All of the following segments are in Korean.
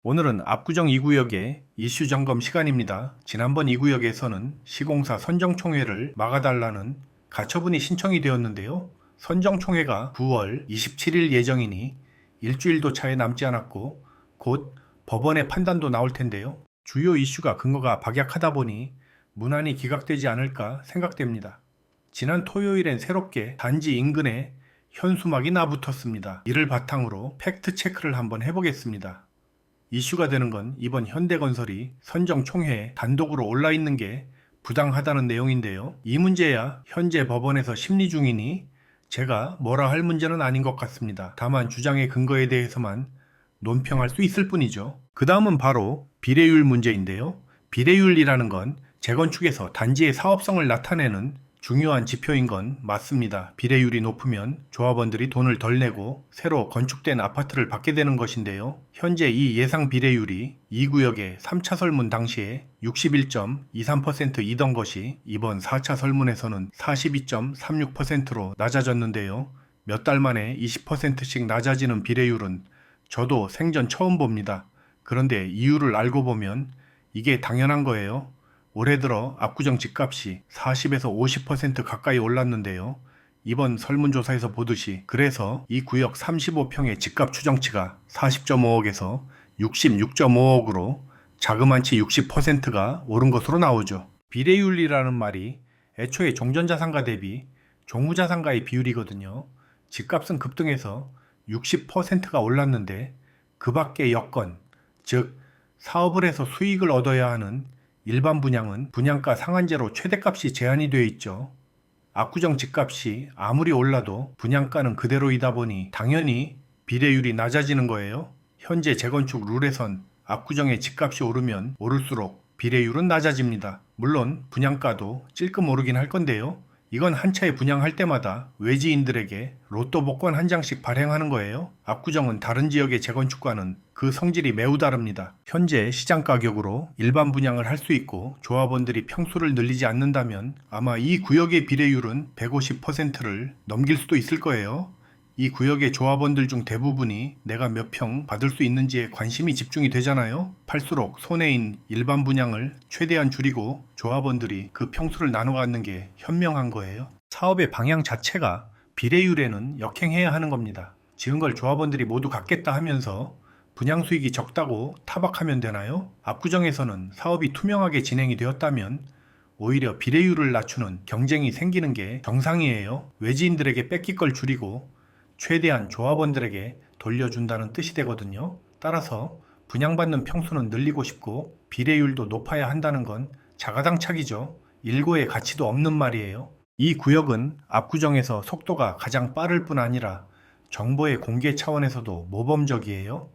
오늘은 압구정 2구역의 이슈 점검 시간입니다. 지난번 2구역에서는 시공사 선정총회를 막아달라는 가처분이 신청이 되었는데요. 선정총회가 9월 27일 예정이니 일주일도 차에 남지 않았고 곧 법원의 판단도 나올 텐데요. 주요 이슈가 근거가 박약하다 보니 무난히 기각되지 않을까 생각됩니다. 지난 토요일엔 새롭게 단지 인근에 현수막이 나붙었습니다. 이를 바탕으로 팩트 체크를 한번 해보겠습니다. 이슈가 되는 건 이번 현대건설이 선정총회에 단독으로 올라있는 게 부당하다는 내용인데요. 이 문제야 현재 법원에서 심리 중이니 제가 뭐라 할 문제는 아닌 것 같습니다. 다만 주장의 근거에 대해서만 논평할 수 있을 뿐이죠. 그 다음은 바로 비례율 문제인데요. 비례율이라는 건 재건축에서 단지의 사업성을 나타내는 중요한 지표인 건 맞습니다. 비례율이 높으면 조합원들이 돈을 덜 내고 새로 건축된 아파트를 받게 되는 것인데요. 현재 이 예상 비례율이 2구역의 3차 설문 당시에 61.23%이던 것이 이번 4차 설문에서는 42.36%로 낮아졌는데요. 몇 달 만에 20%씩 낮아지는 비례율은 저도 생전 처음 봅니다. 그런데 이유를 알고 보면 이게 당연한 거예요. 올해 들어 압구정 집값이 40에서 50% 가까이 올랐는데요. 이번 설문조사에서 보듯이 그래서 이 구역 35평의 집값 추정치가 40.5억에서 66.5억으로 자그만치 60%가 오른 것으로 나오죠. 비례율이라는 말이 애초에 종전자산가 대비 종무자산가의 비율이거든요. 집값은 급등해서 60%가 올랐는데 그 밖의 여건, 즉 사업을 해서 수익을 얻어야 하는 일반 분양은 분양가 상한제로 최대값이 제한이 되어 있죠. 압구정 집값이 아무리 올라도 분양가는 그대로이다 보니 당연히 비례율이 낮아지는 거예요. 현재 재건축 룰에선 압구정의 집값이 오르면 오를수록 비례율은 낮아집니다. 물론 분양가도 찔끔 오르긴 할 건데요. 이건 한 차에 분양할 때마다 외지인들에게 로또 복권 한 장씩 발행하는 거예요. 압구정은 다른 지역의 재건축과는 그 성질이 매우 다릅니다. 현재 시장 가격으로 일반 분양을 할 수 있고 조합원들이 평수를 늘리지 않는다면 아마 이 구역의 비례율은 150%를 넘길 수도 있을 거예요. 이 구역의 조합원들 중 대부분이 내가 몇 평 받을 수 있는지에 관심이 집중이 되잖아요. 팔수록 손해인 일반 분양을 최대한 줄이고 조합원들이 그 평수를 나눠 갖는 게 현명한 거예요. 사업의 방향 자체가 비례율에는 역행해야 하는 겁니다. 지은 걸 조합원들이 모두 갖겠다 하면서 분양 수익이 적다고 타박하면 되나요? 압구정에서는 사업이 투명하게 진행이 되었다면 오히려 비례율을 낮추는 경쟁이 생기는 게 정상이에요. 외지인들에게 뺏길 걸 줄이고 최대한 조합원들에게 돌려준다는 뜻이 되거든요. 따라서 분양받는 평수는 늘리고 싶고 비례율도 높아야 한다는 건 자가당착이죠. 일고의 가치도 없는 말이에요. 이 구역은 압구정에서 속도가 가장 빠를 뿐 아니라 정보의 공개 차원에서도 모범적이에요.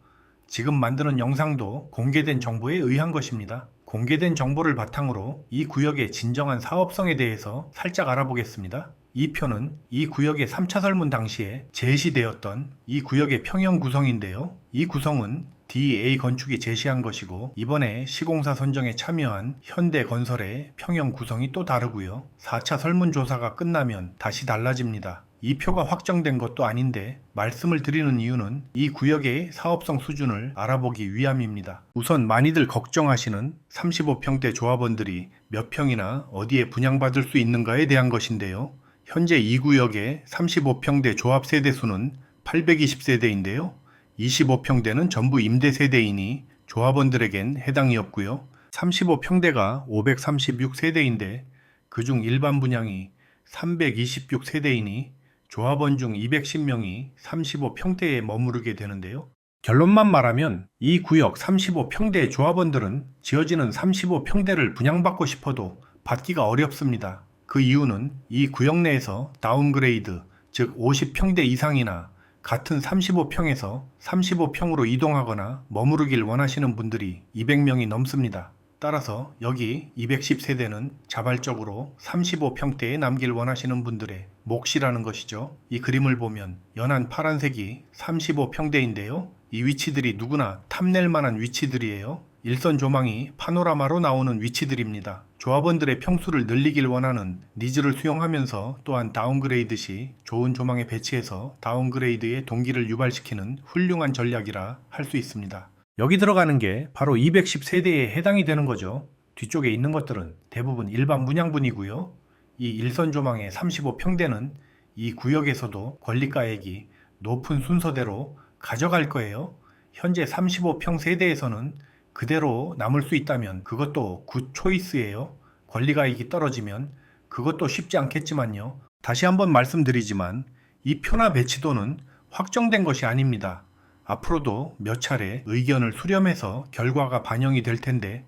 지금 만드는 영상도 공개된 정보에 의한 것입니다. 공개된 정보를 바탕으로 이 구역의 진정한 사업성에 대해서 살짝 알아보겠습니다. 이 표는 이 구역의 3차 설문 당시에 제시되었던 이 구역의 평형 구성인데요. 이 구성은 DA 건축이 제시한 것이고 이번에 시공사 선정에 참여한 현대건설의 평형 구성이 또 다르고요. 4차 설문조사가 끝나면 다시 달라집니다. 이 표가 확정된 것도 아닌데 말씀을 드리는 이유는 이 구역의 사업성 수준을 알아보기 위함입니다. 우선 많이들 걱정하시는 35평대 조합원들이 몇 평이나 어디에 분양받을 수 있는가에 대한 것인데요. 현재 이 구역의 35평대 조합 세대수는 820세대인데요. 25평대는 전부 임대 세대이니 조합원들에겐 해당이 없고요. 35평대가 536세대인데 그중 일반 분양이 326세대이니 조합원 중 210명이 35평대에 머무르게 되는데요. 결론만 말하면 이 구역 35평대 조합원들은 지어지는 35평대를 분양받고 싶어도 받기가 어렵습니다. 그 이유는 이 구역 내에서 다운그레이드, 즉 50평대 이상이나 같은 35평에서 35평으로 이동하거나 머무르길 원하시는 분들이 200명이 넘습니다. 따라서 여기 210세대는 자발적으로 35평대에 남길 원하시는 분들의 몫이라는 것이죠. 이 그림을 보면 연한 파란색이 35평대인데요. 이 위치들이 누구나 탐낼 만한 위치들이에요. 일선 조망이 파노라마로 나오는 위치들입니다. 조합원들의 평수를 늘리길 원하는 니즈를 수용하면서 또한 다운그레이드 시 좋은 조망에 배치해서 다운그레이드의 동기를 유발시키는 훌륭한 전략이라 할 수 있습니다. 여기 들어가는 게 바로 210세대에 해당이 되는 거죠. 뒤쪽에 있는 것들은 대부분 일반 문양분이고요. 이 일선 조망의 35평대는 이 구역에서도 권리가액이 높은 순서대로 가져갈 거예요. 현재 35평 세대에서는 그대로 남을 수 있다면 그것도 굿 초이스예요. 권리가액이 떨어지면 그것도 쉽지 않겠지만요. 다시 한번 말씀드리지만 이 표나 배치도는 확정된 것이 아닙니다. 앞으로도 몇 차례 의견을 수렴해서 결과가 반영이 될 텐데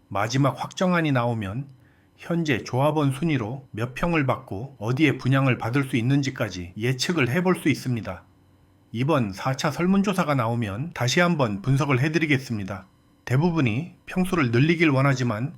마지막 확정안이 나오면 현재 조합원 순위로 몇 평을 받고 어디에 분양을 받을 수 있는지까지 예측을 해볼 수 있습니다. 이번 4차 설문조사가 나오면 다시 한번 분석을 해드리겠습니다. 대부분이 평수를 늘리길 원하지만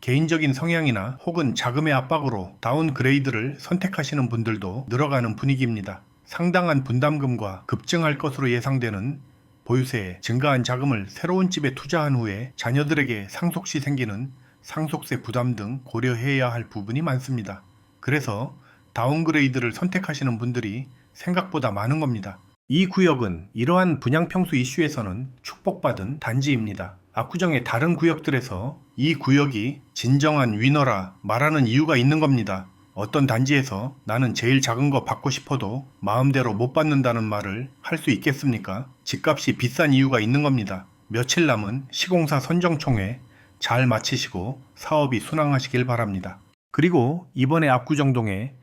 개인적인 성향이나 혹은 자금의 압박으로 다운그레이드를 선택하시는 분들도 늘어가는 분위기입니다. 상당한 분담금과 급증할 것으로 예상되는 보유세에 증가한 자금을 새로운 집에 투자한 후에 자녀들에게 상속 시 생기는 상속세 부담 등 고려해야 할 부분이 많습니다. 그래서 다운그레이드를 선택하시는 분들이 생각보다 많은 겁니다. 이 구역은 이러한 분양평수 이슈에서는 축복받은 단지입니다. 압구정의 다른 구역들에서 이 구역이 진정한 위너라 말하는 이유가 있는 겁니다. 어떤 단지에서 나는 제일 작은 거 받고 싶어도 마음대로 못 받는다는 말을 할 수 있겠습니까? 집값이 비싼 이유가 있는 겁니다. 며칠 남은 시공사 선정총회 잘 마치시고 사업이 순항하시길 바랍니다. 그리고 이번에 압구정동에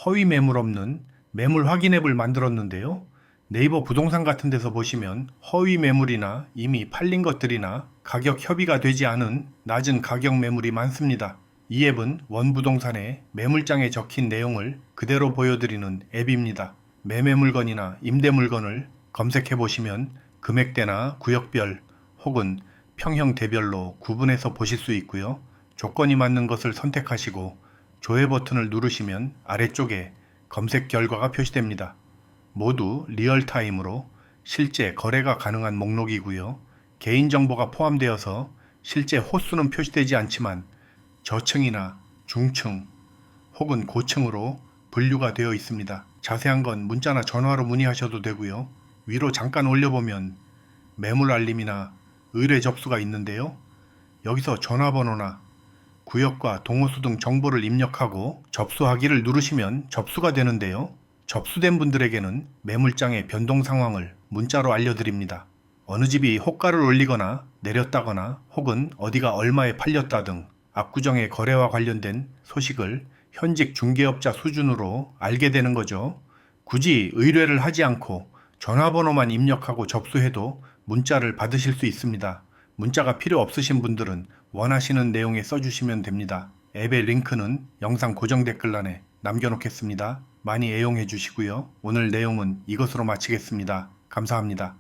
허위 매물 없는 매물 확인 앱을 만들었는데요. 네이버 부동산 같은 데서 보시면 허위 매물이나 이미 팔린 것들이나 가격 협의가 되지 않은 낮은 가격 매물이 많습니다. 이 앱은 원부동산의 매물장에 적힌 내용을 그대로 보여드리는 앱입니다. 매매 물건이나 임대 물건을 검색해 보시면 금액대나 구역별 혹은 평형대별로 구분해서 보실 수 있고요. 조건이 맞는 것을 선택하시고 조회 버튼을 누르시면 아래쪽에 검색 결과가 표시됩니다. 모두 리얼타임으로 실제 거래가 가능한 목록이고요. 개인정보가 포함되어서 실제 호수는 표시되지 않지만 저층이나 중층 혹은 고층으로 분류가 되어 있습니다. 자세한 건 문자나 전화로 문의하셔도 되고요. 위로 잠깐 올려보면 매물 알림이나 의뢰 접수가 있는데요. 여기서 전화번호나 구역과 동호수 등 정보를 입력하고 접수하기를 누르시면 접수가 되는데요. 접수된 분들에게는 매물장의 변동 상황을 문자로 알려드립니다. 어느 집이 호가를 올리거나 내렸다거나 혹은 어디가 얼마에 팔렸다 등 압구정의 거래와 관련된 소식을 현직 중개업자 수준으로 알게 되는 거죠. 굳이 의뢰를 하지 않고 전화번호만 입력하고 접수해도 문자를 받으실 수 있습니다. 문자가 필요 없으신 분들은 원하시는 내용에 써주시면 됩니다. 앱의 링크는 영상 고정 댓글란에 남겨놓겠습니다. 많이 애용해 주시고요. 오늘 내용은 이것으로 마치겠습니다. 감사합니다.